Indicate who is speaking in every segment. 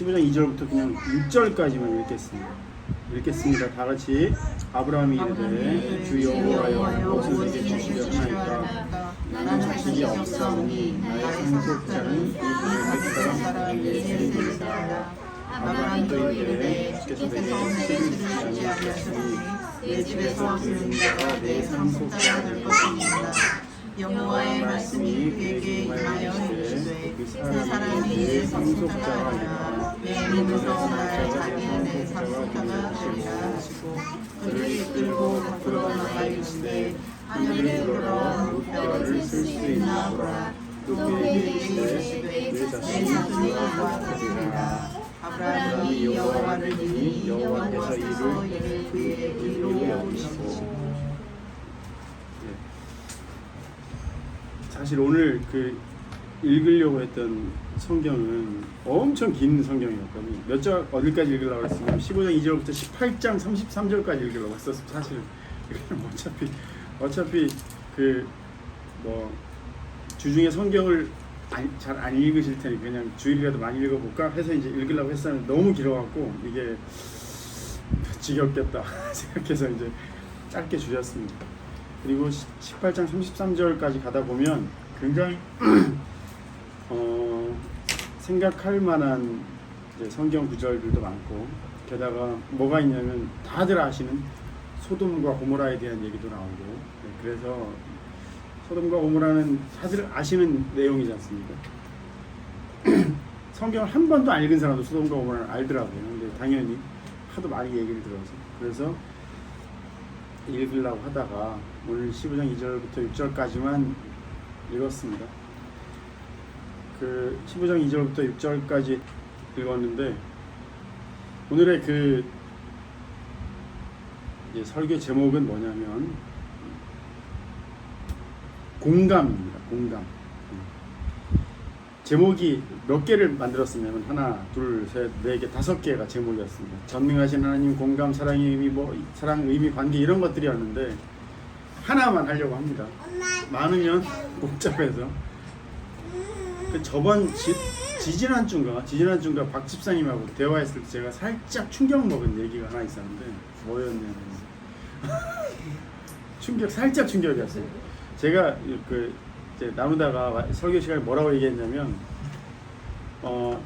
Speaker 1: 15장 2절부터 그냥 6절까지만 읽겠습니다. 다 같이. 아브라함이 이르되 주 여호와여 무엇을 내게 주시려 하나이까 나는 자식이 없사오니 나의 상속자는 이 백사람 엘리에셀이라. 아브라함이 또 이르되 주께서 내게 주시지 아니하시니 내 집에서 듣는 자가 내 상속자가 될 것입니다.
Speaker 2: 여호와의 말씀이 그에게 임하여 이르시되 그 사람이 내 상속자가 아니라 내 믿음으로 나의 자기는 내 상속자가 되리라 하시고 그를 이끌고 밖으로 나가 이르시되 하늘을 우러러 물결을 쓸 수 있나 보라. 또 그에게 이르시되 내 자손이 그와 같으리라. 아브라함이 여호와를 믿으니 여호와께서 이를 그의 일로 여기시고.
Speaker 1: 사실 오늘 그 읽으려고 했던 성경은 엄청 긴 성경이었거든요. 몇 절 어디까지 읽으려고 했으면 15장 2절부터 18장 33절까지 읽으려고 했었어요. 사실 어차피 그 뭐 주중에 성경을 잘 안 읽으실 테니 그냥 주일이라도 많이 읽어볼까 해서 이제 읽으려고 했었는데 너무 길어갖고 이게 지겹겠다 생각해서 이제 짧게 줄였습니다. 그리고 18장 33절까지 가다 보면 굉장히 생각할 만한 이제 성경 구절들도 많고, 게다가 뭐가 있냐면 다들 아시는 소돔과 고모라에 대한 얘기도 나오고, 그래서 소돔과 고모라는 다들 아시는 내용이지 않습니까? 성경을 한 번도 안 읽은 사람도 소돔과 고모라를 알더라고요. 근데 당연히 하도 많이 얘기를 들어서 그래서 읽으려고 하다가 오늘 15장 2절부터 6절까지만 읽었습니다. 그 15장 2절부터 6절까지 읽었는데 오늘의 그 이제 설교 제목은 뭐냐면 공감입니다. 공감. 제목이 몇 개를 만들었었냐면 하나, 둘, 셋, 네 개, 5개가 제목이었습니다. 전능하신 하나님, 공감, 사랑의 의미, 사랑, 의미, 관계 이런 것들이었는데 하나만 하려고 합니다. 많으면 복잡해서. 그 저번 지지난주인가 박 집사님하고 대화했을 때 제가 살짝 충격 먹은 얘기가 하나 있었는데 뭐였냐면 살짝 충격이었어요. 제가 그 이제 나누다가 설교 시간에 뭐라고 얘기했냐면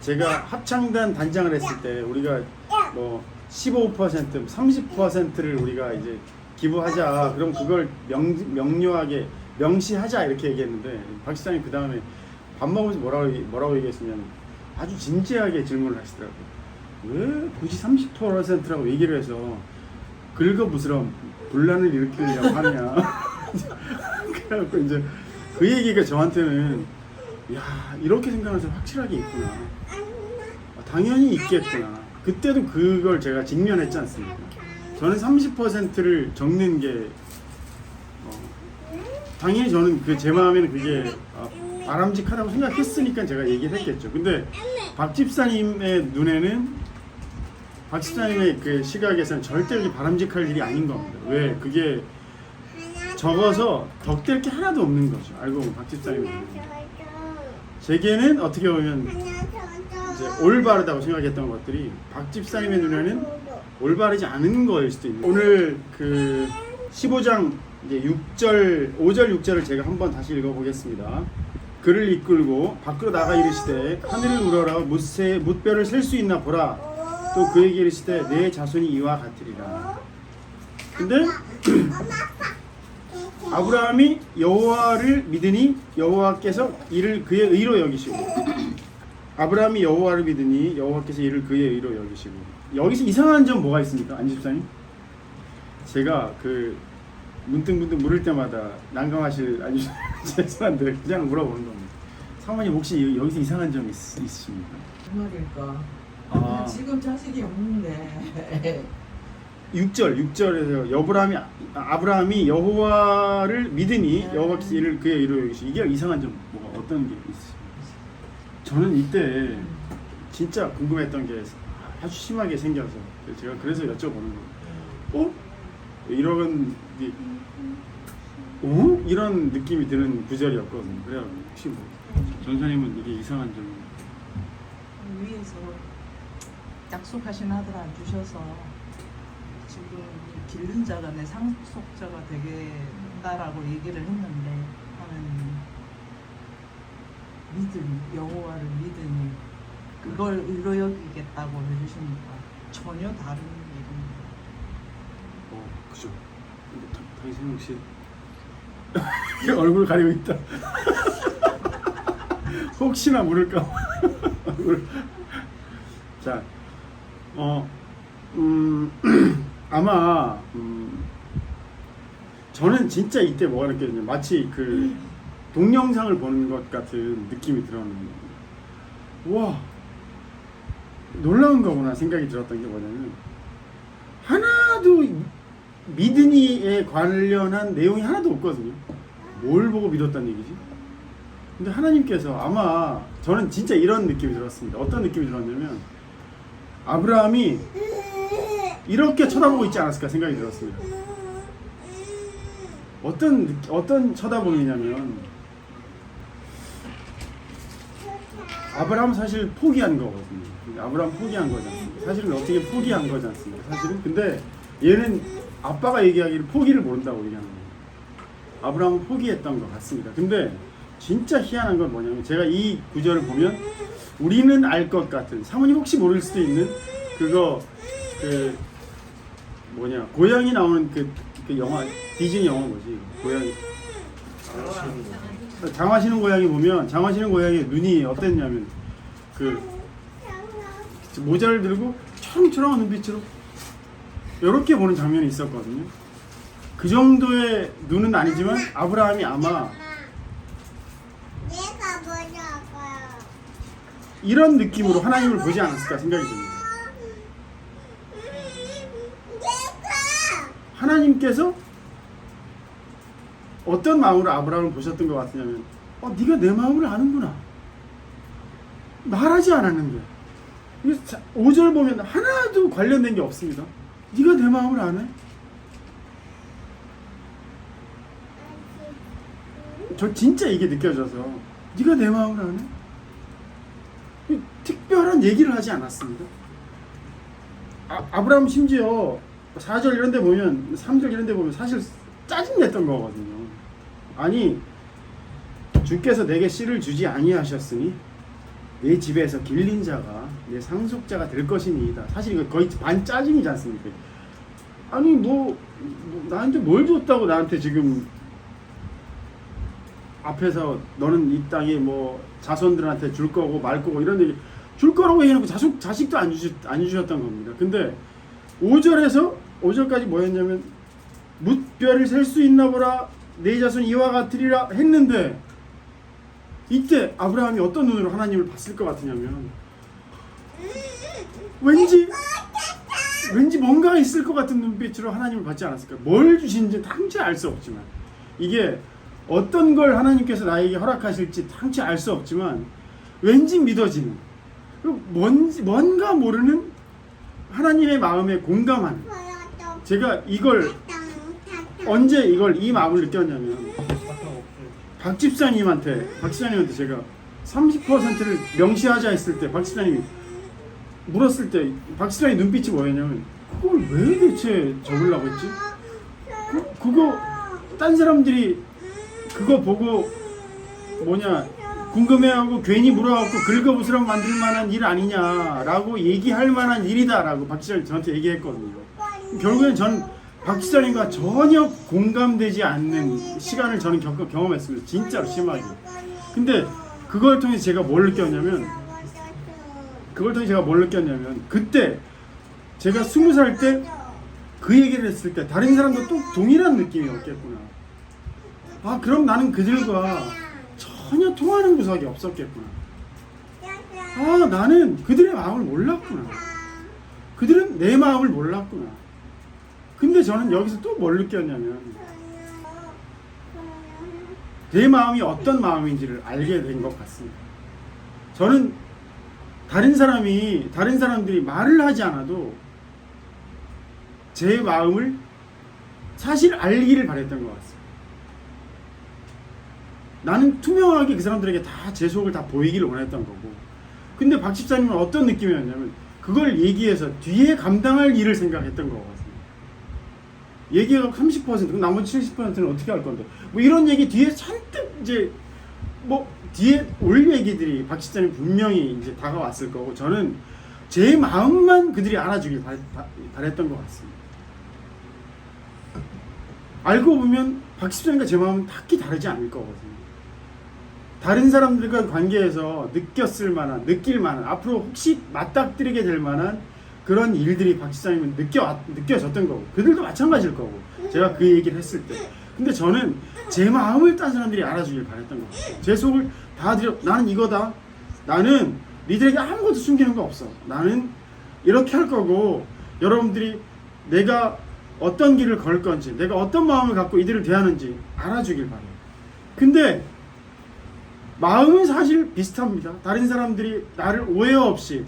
Speaker 1: 제가 합창단 단장을 했을 때 우리가 뭐 15%, 30%를 우리가 이제 기부하자. 그럼 그걸 명료하게 명시하자 이렇게 얘기했는데 박 시장님 그 다음에 밥 먹으면서 뭐라고 얘기했냐면 아주 진지하게 질문을 하시더라고요. 왜 굳이 30%라고 얘기를 해서 긁어부스럼 분란을 일으키려고 하냐. 그래갖고 이제 그 얘기가 저한테는 야 이렇게 생각하는 사람 확실하게 있구나. 당연히 있겠구나. 그때도 그걸 제가 직면했지 않습니까? 저는 30%를 적는 게 당연히 저는 제 마음에는 그게 바람직하다고 생각했으니까 제가 얘기를 했겠죠. 근데 박 집사님의 눈에는 박 집사님의 그 시각에서는 절대 그게 바람직할 일이 아닌 겁니다. 왜? 그게 적어서 덕될 게 하나도 없는 거죠. 알고 보면 박 집사님은 제게는 어떻게 보면 이제 올바르다고 생각했던 것들이 박 집사님의 눈에는 올바르지 않은 거일 수도 있는. 오늘 그 15장 이제 5절 6절을 제가 한번 다시 읽어보겠습니다. 그를 이끌고 밖으로 나가 이르시되 하늘을 우러러 뭇별을 셀 수 있나 보라. 또 그에게 이르시되 내 자손이 이와 같으리라. 근데 아브라함이 여호와를 믿으니 여호와께서 이를 그의 의로 여기시고, 아브라함이 여호와를 믿으니 여호와께서 이를 그의 의로 여기시고. 여기서 이상한 점 뭐가 있습니까, 안 집사님? 제가 그 문득 물을 때마다 난감하실 아니 죄송한데 그냥 물어보는 겁니다. 사모님 혹시 여기서 이상한 점 있으십니까?
Speaker 2: 그 말일까? 지금 자식이 없는데
Speaker 1: 6절에서 아브라함이 여호와를 믿으니 여호와께서 이를 그의 의로 여기시고. 이게 이상한 점 뭐가 어떤 게 있으십니까? 저는 이때 진짜 궁금했던 게 아주 심하게 생겨서 제가 그래서 여쭤보는 거예요. 이런 이런 느낌이 드는 구절이었거든요. 그래요. 혹시 뭐 전사님은 이게 이상한 점
Speaker 2: 위에서 약속하신 아들 안 주셔서 지금 기른 자가 내 상속자가 되겠다라고 얘기를 했는데 하나님 믿으니 여호와를 믿으니 그걸 의로 여기겠다고 해주시니까 전혀 다른 일입니다.
Speaker 1: 그죠. 당신 혹시 얼굴 가리고 있다. 혹시나 모를까. 자, 아마 저는 진짜 이때 뭐가 느껴지냐, 마치 그 동영상을 보는 것 같은 느낌이 들었는데, 와, 놀라운 거구나 생각이 들었던 게 뭐냐면, 하나도 믿으니에 관련한 내용이 하나도 없거든요. 뭘 보고 믿었다는 얘기지? 근데 하나님께서 아마, 저는 진짜 이런 느낌이 들었습니다. 어떤 느낌이 들었냐면, 아브라함이 이렇게 쳐다보고 있지 않았을까 생각이 들었습니다. 어떤 쳐다보느냐면, 아브라함 사실 포기한 거거든요. 아브라함 포기한 거잖아요. 사실은 어떻게 포기한 거지 않습니까? 사실은. 근데 얘는 아빠가 얘기하기를 포기를 모른다고 얘기하는 거예요. 아브라함은 포기했던 것 같습니다. 근데 진짜 희한한 건 뭐냐면, 제가 이 구절을 보면 우리는 알 것 같은, 사모님 혹시 모를 수도 있는 그거, 그 뭐냐, 고양이 나오는 그 영화, 디즈니 영화 뭐지? 고양이 장화시는 고양이 보면, 장화시는 고양이의 눈이 어땠냐면, 그 모자를 들고 초롱초롱한 눈빛으로 이렇게 보는 장면이 있었거든요. 그 정도의 눈은 아니지만 아브라함이 아마
Speaker 3: 내가 보자고요.
Speaker 1: 이런 느낌으로 하나님을 보지 않았을까 생각이 듭니다.
Speaker 3: 내가
Speaker 1: 하나님께서 어떤 마음으로 아브라함을 보셨던 것 같으냐면, 네가 내 마음을 아는구나. 말하지 않았는데. 5절 보면 하나도 관련된 게 없습니다. 네가 내 마음을 아네? 저 진짜 이게 느껴져서, 네가 내 마음을 아네? 특별한 얘기를 하지 않았습니다. 아브라함 심지어 4절 이런 데 보면, 3절 이런 데 보면 사실 짜증냈던 거거든요. 아니, 주께서 내게 씨를 주지 아니하셨으니 내 집에서 길린 자가 내 상속자가 될 것이니이다. 사실 이거 거의 반 짜증이지 않습니까? 아니 나한테 뭘 줬다고 나한테 지금 앞에서 너는 이 땅에 뭐 자손들한테 줄 거고 말 거고 이런 얘기 줄 거라고 얘기해놓고 자식도 안 주셨던 겁니다. 근데 5절까지 뭐였냐면, 뭇별을 셀 수 있나 보라, 내 자손 이와 같으리라 했는데, 이때 아브라함이 어떤 눈으로 하나님을 봤을 것 같으냐면, 왠지 뭔가 있을 것 같은 눈빛으로 하나님을 받지 않았을까. 뭘 주신지 당최 알 수 없지만, 이게 어떤 걸 하나님께서 나에게 허락하실지 당최 알 수 없지만 왠지 믿어지는, 뭔가 모르는 하나님의 마음에 공감하는, 제가 이걸 언제 이 마음을 느꼈냐면, 박 집사님한테 제가 30%를 명시하자 했을 때, 박 집사님이 물었을 때 박 집사님 눈빛이 뭐였냐면, 그걸 왜 대체 적으려고 했지? 그거 딴 사람들이 그거 보고 궁금해하고 괜히 물어갖고 긁어부스럼 만들 만한 일 아니냐라고 얘기할 만한 일이다라고 박 집사님 저한테 얘기했거든요. 결국엔 전 박 집사님과 전혀 공감되지 않는 시간을 저는 경험했습니다. 진짜로 심하게. 근데 그걸 통해서 제가 뭘 느꼈냐면, 그때 제가 20살 때 그 얘기를 했을 때 다른 사람도 또 동일한 느낌이었겠구나. 그럼 나는 그들과 전혀 통하는 구석이 없었겠구나. 나는 그들의 마음을 몰랐구나. 그들은 내 마음을 몰랐구나. 근데 저는 여기서 또 뭘 느꼈냐면, 내 마음이 어떤 마음인지를 알게 된 것 같습니다. 저는 다른 사람들이 말을 하지 않아도 제 마음을 사실 알기를 바랬던 것 같습니다. 나는 투명하게 그 사람들에게 다 제 속을 다 보이기를 원했던 거고, 근데 박 집사님은 어떤 느낌이었냐면, 그걸 얘기해서 뒤에 감당할 일을 생각했던 것 같습니다. 얘기가 30% 그럼 나머지 70%는 어떻게 할 건데 뭐 이런 얘기 뒤에 잔뜩 이제 뭐 뒤에 올 얘기들이 박 집사님 분명히 이제 다가왔을 거고 저는 제 마음만 그들이 알아주길 바랬던 것 같습니다. 알고 보면 박 집사님과 제 마음은 딱히 다르지 않을 거거든요. 다른 사람들과 관계에서 느낄 만한 앞으로 혹시 맞닥뜨리게 될 만한 그런 일들이 박 집사님은 느껴졌던 거고 그들도 마찬가지일 거고 제가 그 얘기를 했을 때 근데 저는 제 마음을 딴 사람들이 알아주길 바랬던 거예요. 제 속을 다 드려 나는 이거다. 나는 니들에게 아무것도 숨기는 거 없어. 나는 이렇게 할 거고 여러분들이 내가 어떤 길을 걸 건지 내가 어떤 마음을 갖고 이들을 대하는지 알아주길 바래요. 근데 마음은 사실 비슷합니다. 다른 사람들이 나를 오해 없이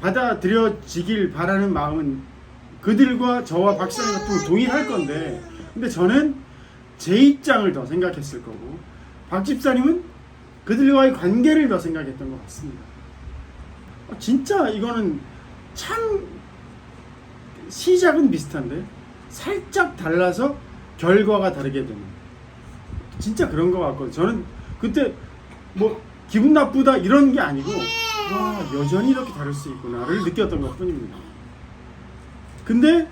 Speaker 1: 받아들여지길 바라는 마음은 그들과 저와 박 집사님과 동일할 건데 근데 저는 제 입장을 더 생각했을 거고 박 집사님은 그들과의 관계를 더 생각했던 것 같습니다. 진짜 이거는 참 시작은 비슷한데 살짝 달라서 결과가 다르게 되는 진짜 그런 것 같거든요. 저는 그때 뭐 기분 나쁘다 이런 게 아니고 와 여전히 이렇게 다를 수 있구나를 느꼈던 것 뿐입니다. 근데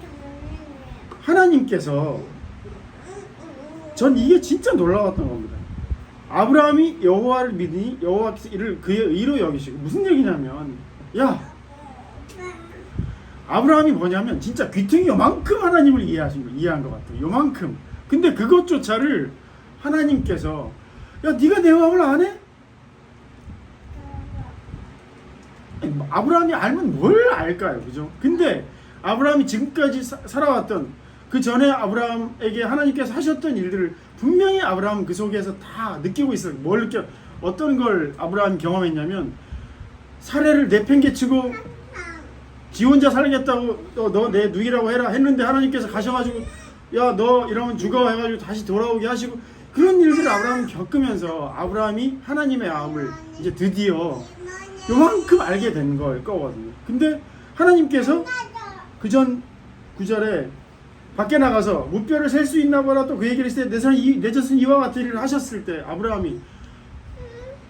Speaker 1: 하나님께서 전 이게 진짜 놀라웠던 겁니다. 아브라함이 여호와를 믿으니 여호와께서 이를 그의 의로 여기시고 무슨 얘기냐면 야 아브라함이 뭐냐면 진짜 귀퉁이 요만큼 하나님을 이해한 것 같아요. 요만큼. 근데 그것조차를 하나님께서 야 네가 내 마음을 안 해? 아브라함이 알면 뭘 알까요? 그죠? 근데 아브라함이 지금까지 살아왔던 그 전에 아브라함에게 하나님께서 하셨던 일들을 분명히 아브라함은 그 속에서 다 느끼고 있어요. 뭘 느껴? 어떤 걸 아브라함이 경험했냐면 사례를 내팽개치고 지 혼자 살겠다고 너 내 누이라고 해라 했는데 하나님께서 가셔가지고 야 너 이러면 죽어 해가지고 다시 돌아오게 하시고 그런 일들을 아브라함이 겪으면서 아브라함이 하나님의 마음을 이제 드디어 요만큼 알게 된 걸 거거든요. 근데 하나님께서 그 전 구절에 밖에 나가서 무뼈를 셀 수 있나 보라 또 그 얘기를 했을 때 내 자손 이와 같은 일을 하셨을 때 아브라함이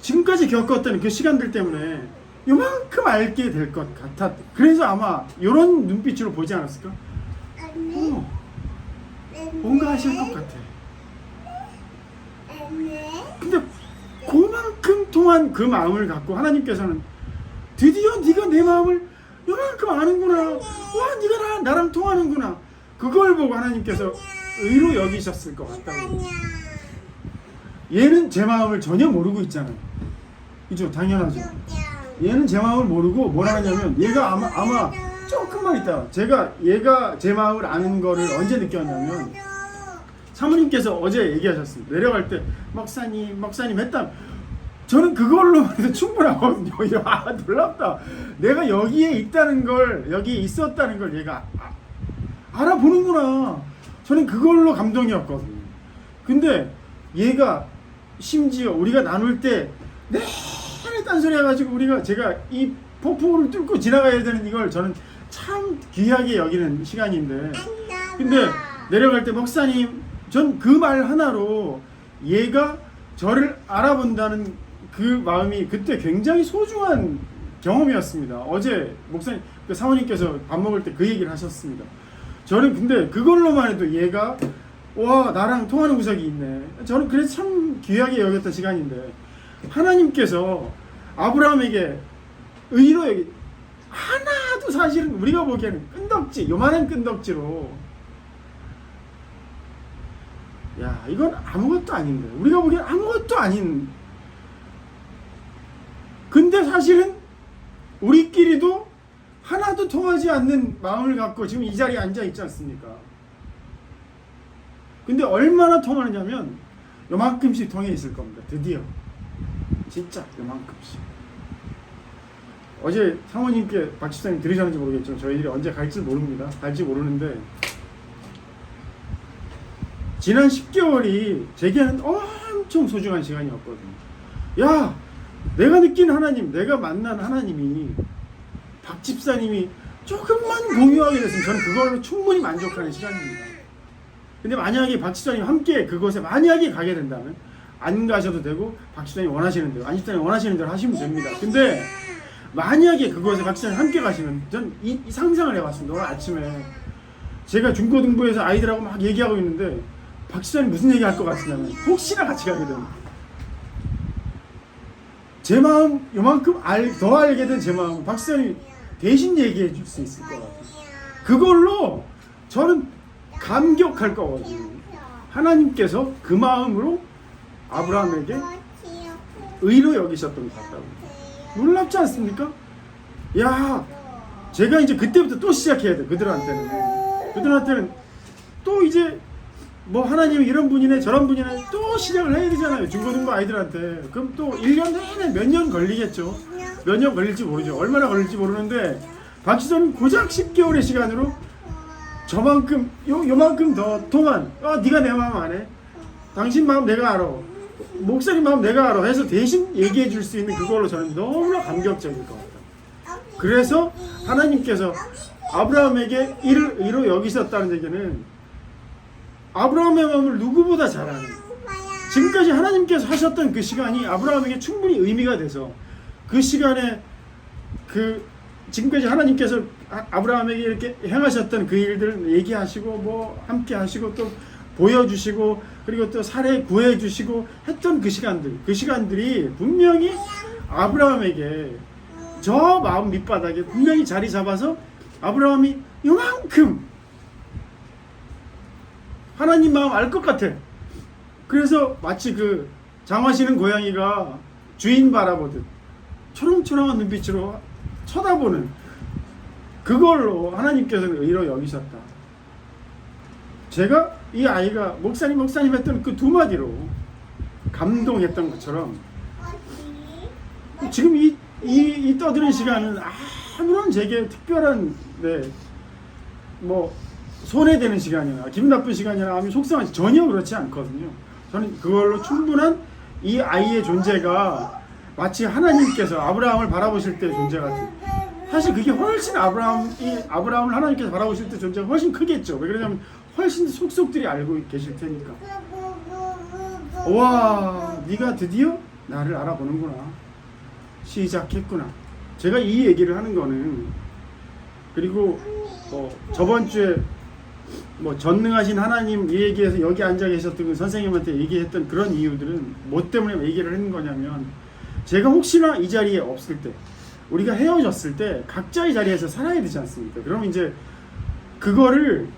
Speaker 1: 지금까지 겪었던 그 시간들 때문에 요만큼 알게 될 것 같았. 그래서 아마 이런 눈빛으로 보지 않았을까? 뭔가 하실 것 같아. 근데 그만큼 통한 그 마음을 갖고 하나님께서는 드디어 네가 내 마음을 요만큼 아는구나. 와 네가 나랑 통하는구나. 그걸 보고 하나님께서 의로 여기셨을 것 같다고. 얘는 제 마음을 전혀 모르고 있잖아요. 그죠? 당연하죠. 얘는 제 마음을 모르고 뭐라 하냐면 얘가 아마 조금만 있다가 얘가 제 마음을 아는 거를 언제 느꼈냐면 사모님께서 어제 얘기하셨습니다. 내려갈 때 목사님 했다. 저는 그걸로만 해도 충분하거든요. 놀랍다. 내가 여기에 있다는 걸 여기에 있었다는 걸 얘가 알아보는구나. 저는 그걸로 감동이었거든요. 근데 얘가 심지어 우리가 나눌 때 내내 딴소리 해가지고 제가 이 폭포를 뚫고 지나가야 되는 이걸 저는 참 귀하게 여기는 시간인데 근데 내려갈 때 목사님 전 그 말 하나로 얘가 저를 알아본다는 그 마음이 그때 굉장히 소중한 경험이었습니다. 어제 목사님 그 사모님께서 밥 먹을 때 그 얘기를 하셨습니다. 저는 근데 그걸로만 해도 얘가 와 나랑 통하는 구석이 있네. 저는 그래서 참 귀하게 여겼던 시간인데 하나님께서 아브라함에게 의로 하나도 사실은 우리가 보기에는 끈덕지 요만한 끈덕지로 야 이건 아무것도 아닌데 우리가 보기엔 아무것도 아닌 근데 사실은 우리끼리도 하나도 통하지 않는 마음을 갖고 지금 이 자리에 앉아 있지 않습니까? 근데 얼마나 통하느냐면 요만큼씩 통해 있을 겁니다. 드디어 진짜 요만큼씩. 어제 사모님께 박 집사님 들으셨는지 모르겠지만 저희들이 언제 갈지 모릅니다. 갈지 모르는데 지난 10개월이 제게는 엄청 소중한 시간이었거든요. 야 내가 느낀 하나님 내가 만난 하나님이 박 집사님이 조금만 공유하게 됐으면 저는 그걸로 충분히 만족하는 시간입니다. 근데 만약에 박 집사님 함께 그곳에 만약에 가게 된다면 안 가셔도 되고 박 집사님 원하시는 대로 안 집사님 원하시는 대로 하시면 됩니다. 근데 만약에 그곳에 박 집사님 함께 가시면 전 이 상상을 해봤습니다. 오늘 아침에 제가 중고등부에서 아이들하고 막 얘기하고 있는데 박 집사님 무슨 얘기할 것 같으냐면 혹시나 같이 가게 되면 제 마음 요만큼 더 알게 된 제 마음 박 집사님이 대신 얘기해 줄 수 있을 것 같아요. 그걸로 저는 감격할 거거든요. 하나님께서 그 마음으로 아브라함에게 의로 여기셨던 것 같다고. 놀랍지 않습니까? 야, 제가 이제 그때부터 또 시작해야 돼. 그들한테는 또 이제 뭐 하나님이 이런 분이네 저런 분이네 또 시작을 해야 되잖아요. 중고등부 아이들한테. 그럼 또 1년 내내 몇 년 걸리겠죠. 몇 년 걸릴지 모르죠. 얼마나 걸릴지 모르는데 박지선은 고작 10개월의 시간으로 저만큼 요만큼 더 동안 네가 내 마음 안 해? 당신 마음 내가 알아. 목사님 마음 내가 알아 해서 대신 얘기해 줄 수 있는 그걸로 저는 너무나 감격적일 것 같아요. 그래서 하나님께서 아브라함에게 이로 여기셨다는 얘기는 아브라함의 마음을 누구보다 잘 아는, 지금까지 하나님께서 하셨던 그 시간이 아브라함에게 충분히 의미가 돼서 그 시간에 지금까지 하나님께서 아브라함에게 이렇게 행하셨던 그 일들을 얘기하시고 뭐 함께 하시고 또 보여주시고 그리고 또 살해 구해주시고 했던 그 시간들이 분명히 아브라함에게 저 마음 밑바닥에 분명히 자리 잡아서 아브라함이 요만큼 하나님 마음 알 것 같아. 그래서 마치 그 장화시는 고양이가 주인 바라보듯 초롱초롱한 눈빛으로 쳐다보는 그걸로 하나님께서는 의로 여기셨다. 제가 이 아이가 목사님 했던 그 두 마디로 감동했던 것처럼 지금 이 떠드는 시간은 아무런 제게 특별한 뭐 손해되는 시간이나 기분 나쁜 시간이나 아니면 속상한 시간 전혀 그렇지 않거든요. 저는 그걸로 충분한 이 아이의 존재가 마치 하나님께서 아브라함을 바라보실 때 존재 같은, 사실 그게 훨씬 아브라함을 하나님께서 바라보실 때 존재가 훨씬 크겠죠. 왜 그러냐면 훨씬 속속들이 알고 계실 테니까. 와, 네가 드디어 나를 알아보는구나. 시작했구나. 제가 이 얘기를 하는 거는, 그리고 저번 주에 전능하신 하나님 이 얘기해서 여기 앉아 계셨던 그 선생님한테 얘기했던 그런 이유들은 뭐 때문에 얘기를 하는 거냐면, 제가 혹시나 이 자리에 없을 때, 우리가 헤어졌을 때 각자의 자리에서 살아야 되지 않습니까? 그럼 이제 그거를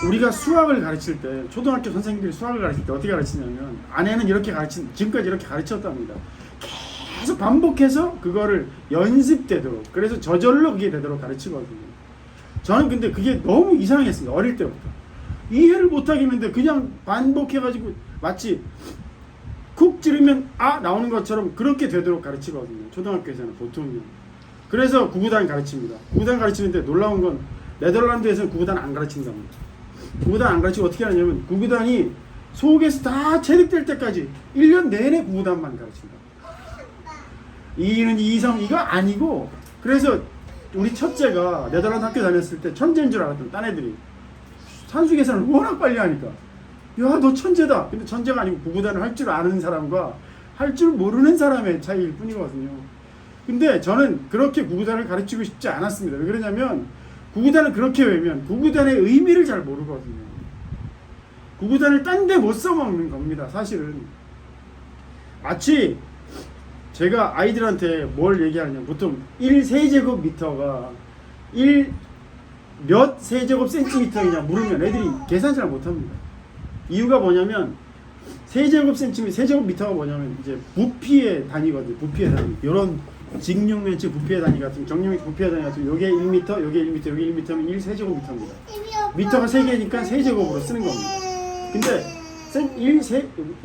Speaker 1: 우리가 수학을 가르칠 때, 초등학교 선생님들이 수학을 가르칠 때 어떻게 가르치냐면, 아내는 이렇게 지금까지 이렇게 가르쳤답니다. 계속 반복해서 그거를 연습되도록, 그래서 저절로 그게 되도록 가르치거든요. 저는 근데 그게 너무 이상했어요. 어릴 때부터 이해를 못하겠는데 그냥 반복해가지고 마치 쿡 찌르면 나오는 것처럼 그렇게 되도록 가르치거든요. 초등학교에서는 보통요. 그래서 구구단 가르칩니다. 구구단 가르치는데 놀라운 건 네덜란드에서는 구구단 안 가르친답니다. 구구단 안 가르치고 어떻게 하냐면 구구단이 속에서 다 체득될 때까지 1년 내내 구구단만 가르친다. 2는 2, 3 이거 아니고, 그래서 우리 첫째가 네덜란드 학교 다녔을 때 천재인 줄 알았던 딴 애들이 산수 계산을 워낙 빨리 하니까 야, 너 천재다. 근데 천재가 아니고 구구단을 할 줄 아는 사람과 할 줄 모르는 사람의 차이일 뿐이거든요. 근데 저는 그렇게 구구단을 가르치고 싶지 않았습니다. 왜 그러냐면 구구단을 그렇게 외우면 구구단의 의미를 잘 모르거든요. 구구단을 딴 데 못 써먹는 겁니다. 사실은 마치 제가 아이들한테 뭘 얘기하냐면, 보통 1세제곱미터가 1 몇 세제곱 센티미터이냐 물으면 애들이 계산 잘 못합니다. 이유가 뭐냐면 세제곱 센티미터, 세제곱미터가 뭐냐면 이제 부피의 단위거든요. 부피의 단위. 이런 직육면체 부피의 단위 같은, 정육면 부피의 단위 같은, 요게 1m, 요게 1m, 요게 1m면 1세제곱미터입니다. 미터가 3개니까 세제곱으로 쓰는 겁니다. 근데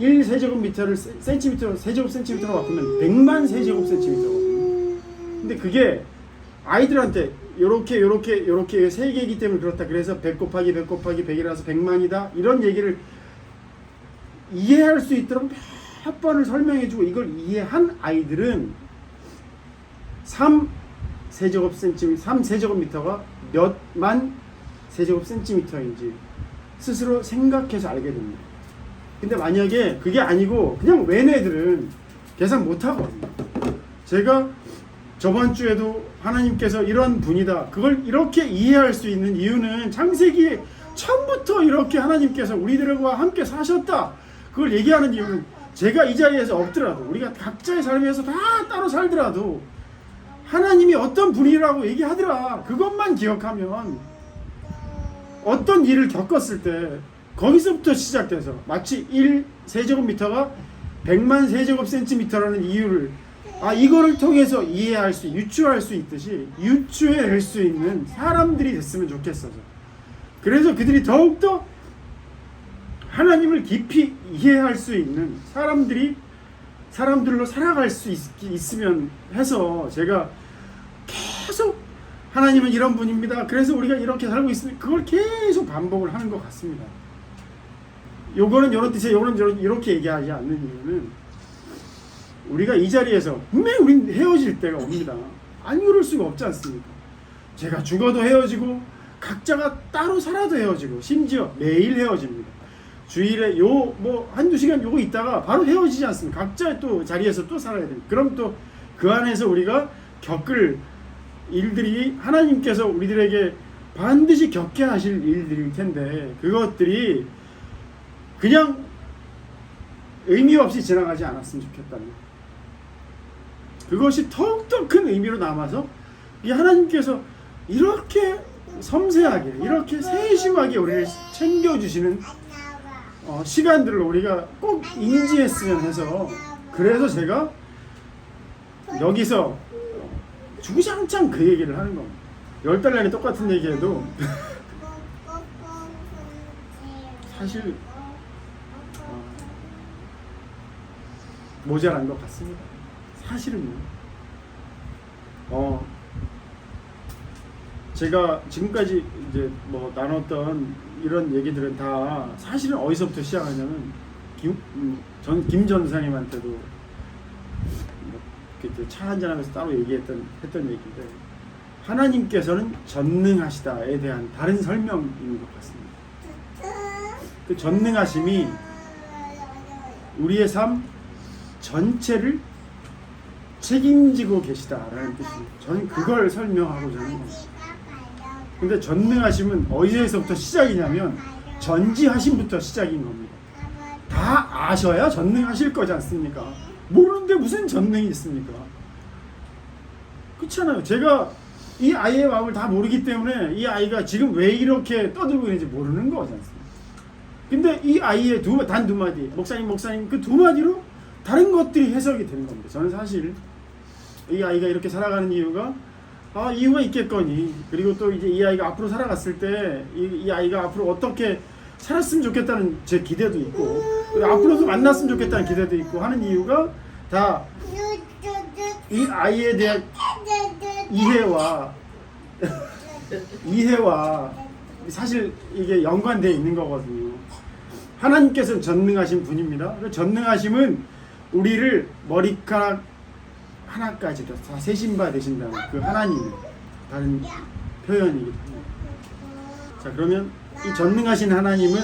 Speaker 1: 1세제곱미터를 센티미터, 세제곱 센티미터로 바꾸면 100만 세제곱 센티미터거든요. 근데 그게 아이들한테 요렇게 3개이기 때문에 그렇다. 그래서 100 곱하기 100 곱하기 100이라서 100만이다. 이런 얘기를 이해할 수 있도록 몇 번을 설명해주고 이걸 이해한 아이들은 3세제곱미터가 몇만 세제곱센티미터인지 스스로 생각해서 알게 됩니다. 근데 만약에 그게 아니고 그냥 웬 애들은 계산 못하거든요. 제가 저번 주에도 하나님께서 이런 분이다, 그걸 이렇게 이해할 수 있는 이유는 창세기 처음부터 이렇게 하나님께서 우리들과 함께 사셨다, 그걸 얘기하는 이유는 제가 이 자리에서 없더라도, 우리가 각자의 삶에서 다 따로 살더라도 하나님이 어떤 분이라고 얘기하더라, 그것만 기억하면 어떤 일을 겪었을 때 거기서부터 시작돼서 마치 1세제곱미터가 100만 세제곱센티미터라는 이유를 이거를 통해서 이해할 수, 유추할 수 있듯이 유추해낼 수 있는 사람들이 됐으면 좋겠어서, 그래서 그들이 더욱더 하나님을 깊이 이해할 수 있는 사람들로 살아갈 수 있으면 해서 제가 계속 하나님은 이런 분입니다, 그래서 우리가 이렇게 살고 있으면 그걸 계속 반복을 하는 것 같습니다. 요거는 이런 뜻이에요, 요거는 이렇게 얘기하지 않는 이유는 우리가 이 자리에서 분명히 우린 헤어질 때가 옵니다. 안 그럴 수가 없지 않습니까? 제가 죽어도 헤어지고 각자가 따로 살아도 헤어지고 심지어 매일 헤어집니다. 주일에 한두 시간 요거 있다가 바로 헤어지지 않습니까? 각자 또 자리에서 또 살아야 됩니다. 그럼 또 그 안에서 우리가 겪을 일들이 하나님께서 우리들에게 반드시 겪게 하실 일들일 텐데, 그것들이 그냥 의미 없이 지나가지 않았으면 좋겠다는, 그것이 더욱더 큰 의미로 남아서 이 하나님께서 이렇게 섬세하게, 이렇게 세심하게 우리를 챙겨주시는 시간들을 우리가 꼭 인지했으면 해서, 그래서 제가 여기서 주구장창 그 얘기를 하는 겁니다. 10달 내내 똑같은 얘기해도 사실 모자란 것 같습니다. 사실은요. 제가 지금까지 이제 나눴던 이런 얘기들은 다 사실은 어디서부터 시작하냐면 김 전사님한테도 그때 차 한잔하면서 따로 했던 얘기인데, 하나님께서는 전능하시다에 대한 다른 설명인 것 같습니다. 그 전능하심이 우리의 삶 전체를 책임지고 계시다라는 뜻입니다. 저는 그걸 설명하고자 하는 겁니다. 근데 전능하심은 어디에서부터 시작이냐면 전지하심부터 시작인 겁니다. 다 아셔야 전능하실 거지 않습니까? 모르는데 무슨 전능이 있습니까? 그렇잖아요. 제가 이 아이의 마음을 다 모르기 때문에 이 아이가 지금 왜 이렇게 떠들고 있는지 모르는 거지 않습니까? 근데 이 아이의 단 두 마디, 목사님 그 두 마디로 다른 것들이 해석이 되는 겁니다. 저는 사실 이 아이가 이렇게 살아가는 이유가 이유가 있겠거니, 그리고 또 이제 이 아이가 앞으로 살아갔을 때 이 아이가 앞으로 어떻게 살았으면 좋겠다는 제 기대도 있고, 그리고 앞으로도 만났으면 좋겠다는 기대도 있고 하는 이유가 다 이 아이에 대한 이해와 사실 이게 연관되어 있는 거거든요. 하나님께서는 전능하신 분입니다. 그 전능하심은 우리를 머리카락 하나까지도 다 세신 바 되신다는 그 하나님의 다른 표현이기도 합니다. 자, 그러면 이 전능하신 하나님은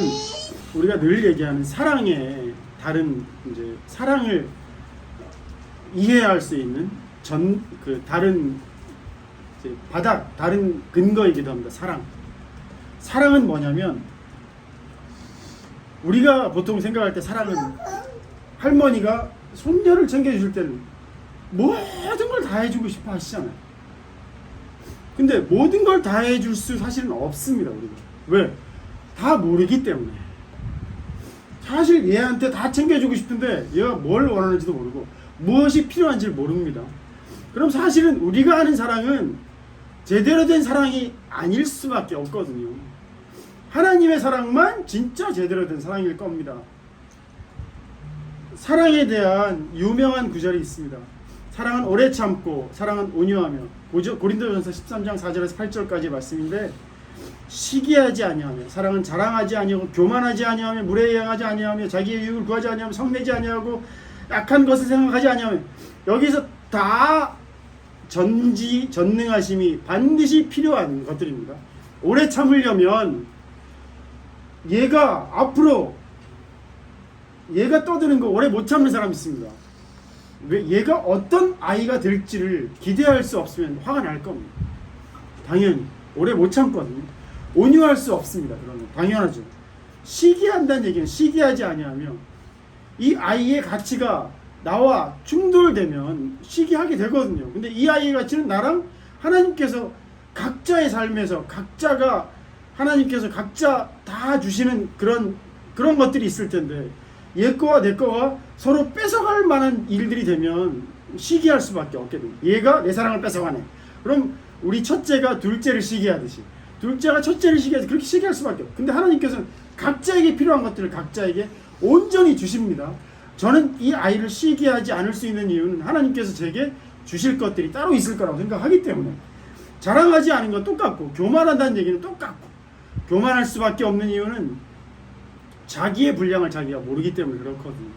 Speaker 1: 우리가 늘 얘기하는 사랑의 다른 이제 사랑을 이해할 수 있는 다른 이제 다른 근거이기도 합니다. 사랑은 뭐냐면, 우리가 보통 생각할 때 사랑은 할머니가 손녀를 챙겨줄 때는 모든 걸 다 해주고 싶어 하시잖아요. 근데 모든 걸 다 해줄 수 사실은 없습니다. 우리가 왜? 다 모르기 때문에. 사실 얘한테 다 챙겨주고 싶은데 얘가 뭘 원하는지도 모르고 무엇이 필요한지를 모릅니다. 그럼 사실은 우리가 하는 사랑은 제대로 된 사랑이 아닐 수밖에 없거든요. 하나님의 사랑만 진짜 제대로 된 사랑일 겁니다. 사랑에 대한 유명한 구절이 있습니다. 사랑은 오래 참고, 사랑은 온유하며. 고린도전서 13장 4절에서 8절까지 말씀인데, 시기하지 아니하며, 사랑은 자랑하지 아니하고, 교만하지 아니하며, 물에 행하지 아니하며, 자기의 유익을 구하지 아니하며, 성내지 아니하고, 약한 것을 생각하지 아니하며. 여기서 다 전지전능하심이 반드시 필요한 것들입니다. 오래 참으려면 얘가 앞으로 얘가 떠드는 거 오래 못 참는 사람이 있습니다. 왜 얘가 어떤 아이가 될지를 기대할 수 없으면 화가 날 겁니다. 당연히 오래 못 참거든요. 온유할 수 없습니다. 그러면 당연하죠. 시기한다는 얘기는 시기하지 아니하며 이 아이의 가치가 나와 충돌되면 시기하게 되거든요. 근데 이 아이의 가치는 나랑 하나님께서 각자의 삶에서 각자가 하나님께서 각자 다 주시는 그런 것들이 있을 텐데 얘 거와 내 거가 서로 뺏어갈 만한 일들이 되면 시기할 수밖에 없게 됩니다. 얘가 내 사랑을 뺏어가네. 그럼 우리 첫째가 둘째를 시기하듯이 둘째가 첫째를 시기하듯이 그렇게 시기할 수밖에 없어요. 근데 하나님께서는 각자에게 필요한 것들을 각자에게 온전히 주십니다. 저는 이 아이를 시기하지 않을 수 있는 이유는 하나님께서 제게 주실 것들이 따로 있을 거라고 생각하기 때문에 자랑하지 않은 건 똑같고 교만한다는 얘기는 똑같고 교만할 수밖에 없는 이유는 자기의 분량을 자기가 모르기 때문에 그렇거든요.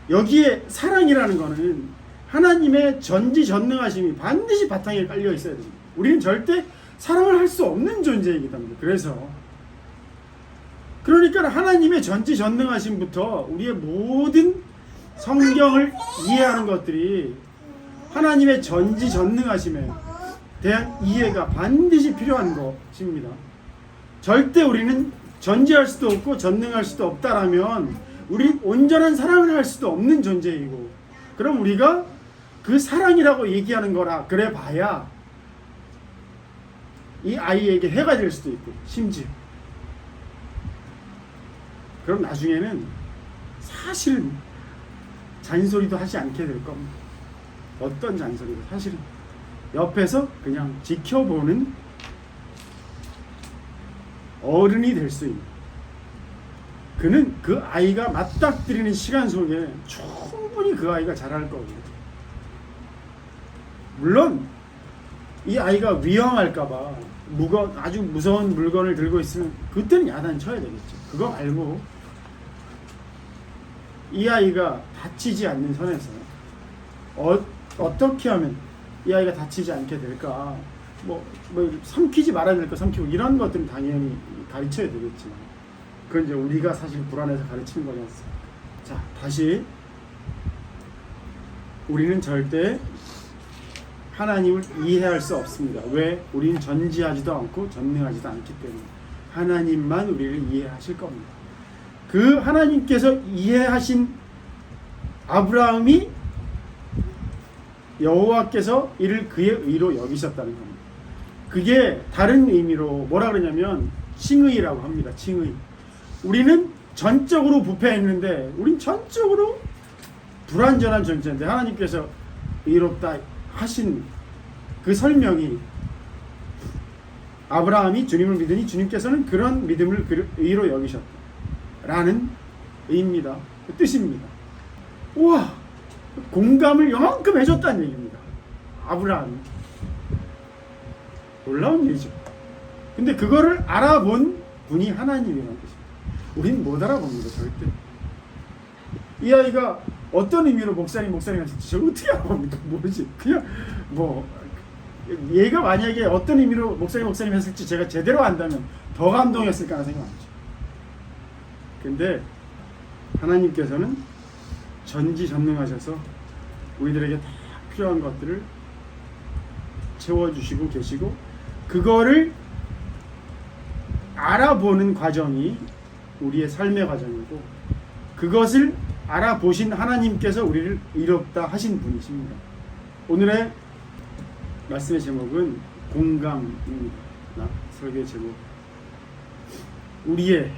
Speaker 1: 여기에 사랑이라는 거는 하나님의 전지전능하심이 반드시 바탕에 깔려 있어야 됩니다. 우리는 절대 사랑을 할 수 없는 존재이기 때문에 그러니까 하나님의 전지전능하심부터 우리의 모든 성경을 이해하는 것들이 하나님의 전지전능하심에 대한 이해가 반드시 필요한 것입니다. 절대 우리는 전지할 수도 없고 전능할 수도 없다라면 우리 온전한 사랑을 할 수도 없는 존재이고 그럼 우리가 그 사랑이라고 얘기하는 거라 그래 봐야 이 아이에게 해가 될 수도 있고 심지어 그럼 나중에는 사실 잔소리도 하지 않게 될 겁니다. 어떤 잔소리도 사실은 옆에서 그냥 지켜보는 어른이 될 수 있는 그는 그 아이가 맞닥뜨리는 시간 속에 충분히 그 아이가 잘할 거거든요. 물론 이 아이가 위험할까봐 아주 무서운 물건을 들고 있으면 그때는 야단쳐야 되겠죠. 그거 말고 이 아이가 다치지 않는 선에서 어떻게 하면 이 아이가 다치지 않게 될까 뭐 삼키지 말아야 될 거 삼키고 이런 것들은 당연히 가르쳐야 되겠지만 그건 이제 우리가 사실 불안해서 가르치는 거지 않습니까? 자, 다시 우리는 절대 하나님을 이해할 수 없습니다. 왜? 우리는 전지하지도 않고 전능하지도 않기 때문에 하나님만 우리를 이해하실 겁니다. 그 하나님께서 이해하신 아브라함이 여호와께서 이를 그의 의로 여기셨다는 겁니다. 그게 다른 의미로 뭐라 그러냐면 칭의라고 합니다. 칭의. 우리는 전적으로 부패했는데 우린 전적으로 불완전한 존재인데 하나님께서 의롭다 하신 그 설명이 아브라함이 주님을 믿으니 주님께서는 그런 믿음을 의로 여기셨다라는 의미입니다. 그 뜻입니다. 우와, 공감을 요만큼 해줬다는 얘기입니다. 아브라함이. 놀라운 일이죠. 근데 그거를 알아본 분이 하나님이라는 것입니다. 우린 못 알아봅니다. 절대. 이 아이가 어떤 의미로 목사님 하실지 저 어떻게 알아봅니까? 모르지. 그냥 얘가 만약에 어떤 의미로 목사님 했을지 제가 제대로 안다면 더 감동했을 가능성이 많죠. 근데 하나님께서는 전지전능하셔서 우리들에게 다 필요한 것들을 채워주시고 계시고 그거를 알아보는 과정이 우리의 삶의 과정이고 그것을 알아보신 하나님께서 우리를 의롭다 하신 분이십니다. 오늘의 말씀의 제목은 공감입니다. 설교의 제목 우리의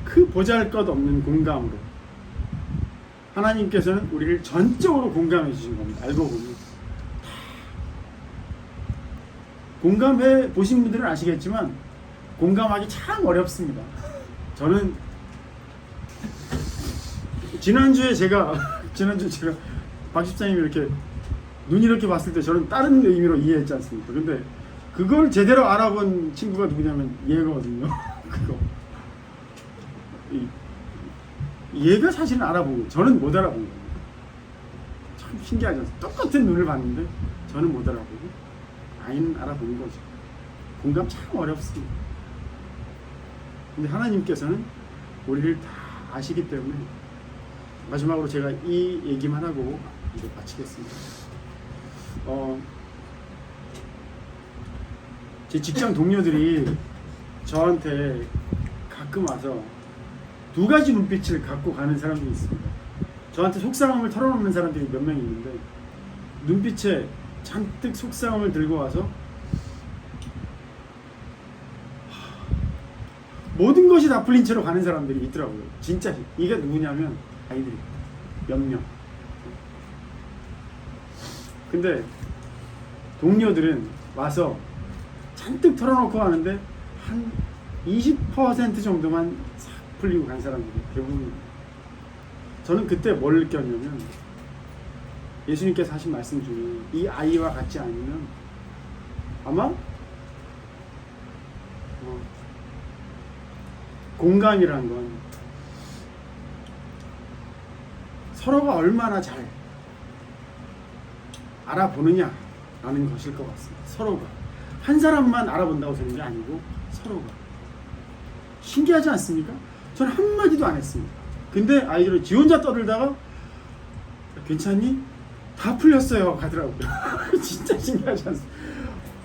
Speaker 1: 그 보잘것없는 공감으로 하나님께서는 우리를 전적으로 공감해 주신 겁니다. 알고 보면 공감해 보신 분들은 아시겠지만 공감하기 참 어렵습니다. 저는 지난주에 제가 박 집사님이 이렇게 눈 이렇게 봤을 때 저는 다른 의미로 이해했지 않습니까? 근데 그걸 제대로 알아본 친구가 누구냐면 얘거든요. 그거 얘가 사실은 알아보고 저는 못 알아본 거예요. 참 신기하죠. 똑같은 눈을 봤는데 저는 못 알아보고 아이는 알아보는 거죠. 공감 참 어렵습니다. 근데 하나님께서는 우리를 다 아시기 때문에 마지막으로 제가 이 얘기만 하고 이제 마치겠습니다. 제 직장 동료들이 저한테 가끔 와서 두 가지 눈빛을 갖고 가는 사람들이 있습니다. 저한테 속상함을 털어놓는 사람들이 몇 명 있는데 눈빛에 잔뜩 속상함을 들고 와서 모든 것이 다 풀린 채로 가는 사람들이 있더라고요. 진짜 이게 누구냐면 아이들이 몇 명. 근데 동료들은 와서 잔뜩 털어놓고 가는데 한 20% 정도만 싹 풀리고 간 사람들이 대부분입니다. 저는 그때 뭘 느꼈냐면 예수님께서 하신 말씀 중에 이 아이와 같지 않으면 아마 공감이란 건 서로가 얼마나 잘 알아보느냐라는 것일 것 같습니다. 서로가 한 사람만 알아본다고 되는 게 아니고 서로가. 신기하지 않습니까? 저는 한마디도 안 했습니다. 근데 아이들은 지 혼자 떠들다가 괜찮니? 다 풀렸어요 가더라고요. 진짜 신기하지 않습니까?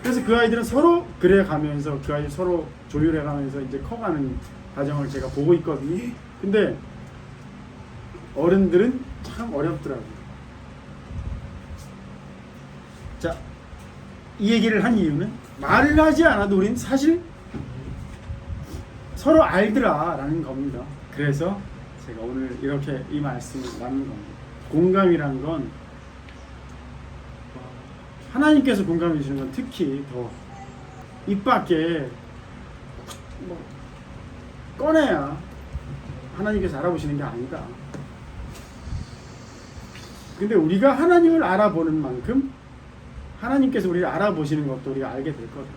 Speaker 1: 그래서 그 아이들은 서로 그래가면서 그 아이 서로 조율해가면서 이제 커가는 과정을 제가 보고 있거든요. 근데 어른들은 참 어렵더라고요. 자, 이 얘기를 한 이유는 말을 하지 않아도 우린 사실 서로 알더라라는 겁니다. 그래서 제가 오늘 이렇게 이 말씀을 나누는 겁니다. 공감이란 건 하나님께서 공감해 주시는 건 특히 더 입 밖에 뭐 꺼내야 하나님께서 알아보시는 게 아니다. 근데 우리가 하나님을 알아보는 만큼 하나님께서 우리를 알아보시는 것도 우리가 알게 될 거다.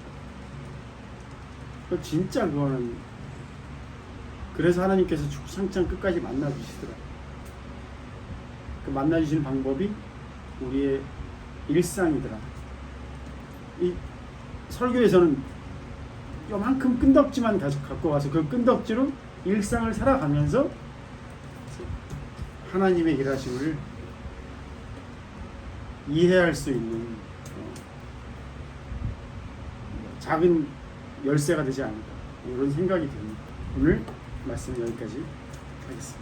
Speaker 1: 진짜 그거는 그래서 하나님께서 죽창창 끝까지 만나주시더라. 그 만나주시는 방법이 우리의 일상이더라. 이 설교에서는 요만큼 끈덕지만 갖고 와서 그 끈덕지로 일상을 살아가면서 하나님의 일하심을 이해할 수 있는 작은 열쇠가 되지 않을까 이런 생각이 듭니다. 오늘 말씀 여기까지 하겠습니다.